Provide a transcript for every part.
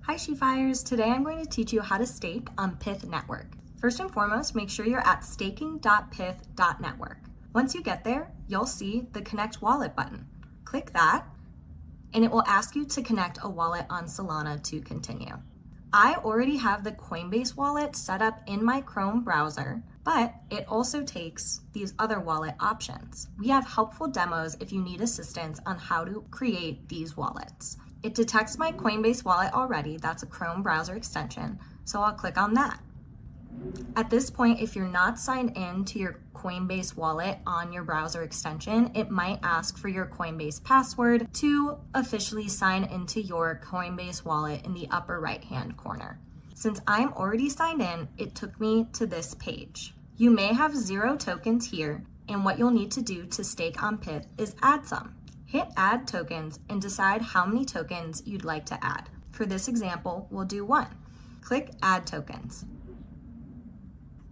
Hi SheFiers, today I'm going to teach you how to stake on Pyth Network. First and foremost, make sure you're at staking.pyth.network. Once you get there, you'll see the Connect Wallet button. Click that, and it will ask you to connect a wallet on Solana to continue. I already have the Coinbase Wallet set up in my Chrome browser, but it also takes these other wallet options. We have helpful demos if you need assistance on how to create these wallets. It detects my Coinbase wallet already, that's a Chrome browser extension, so I'll click on that. At this point, if you're not signed in to your Coinbase wallet on your browser extension, it might ask for your Coinbase password to officially sign into your Coinbase wallet in the upper right-hand corner. Since I'm already signed in, it took me to this page. You may have 0 tokens here, and what you'll need to do to stake on Pyth is add some. Hit add tokens and decide how many tokens you'd like to add. For this example, we'll do 1. Click add tokens.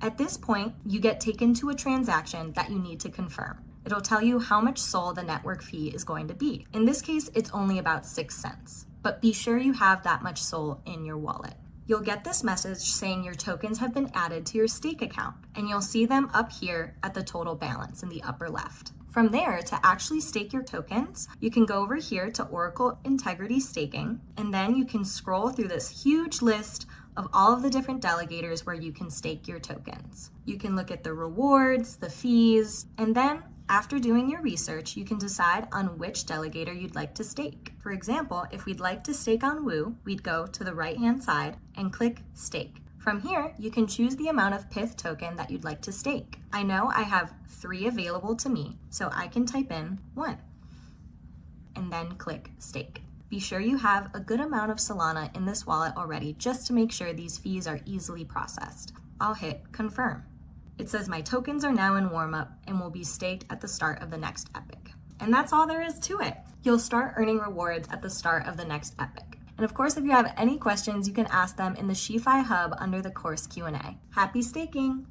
At this point, you get taken to a transaction that you need to confirm. It'll tell you how much SOL the network fee is going to be. In this case, it's only about 6 cents, but be sure you have that much SOL in your wallet. You'll get this message saying your tokens have been added to your stake account, and you'll see them up here at the total balance in the upper left. From there, to actually stake your tokens, you can go over here to Oracle Integrity Staking, and then you can scroll through this huge list of all of the different delegators where you can stake your tokens. You can look at the rewards, the fees, and then after doing your research, you can decide on which delegator you'd like to stake. For example, if we'd like to stake on Woo, we'd go to the right-hand side and click Stake. From here, you can choose the amount of PYTH token that you'd like to stake. I know I have 3 available to me, so I can type in 1 and then click Stake. Be sure you have a good amount of Solana in this wallet already just to make sure these fees are easily processed. I'll hit Confirm. It says my tokens are now in warm-up and will be staked at the start of the next epoch. And that's all there is to it. You'll start earning rewards at the start of the next epoch. And of course, if you have any questions, you can ask them in the SheFi Hub under the course Q&A. Happy staking!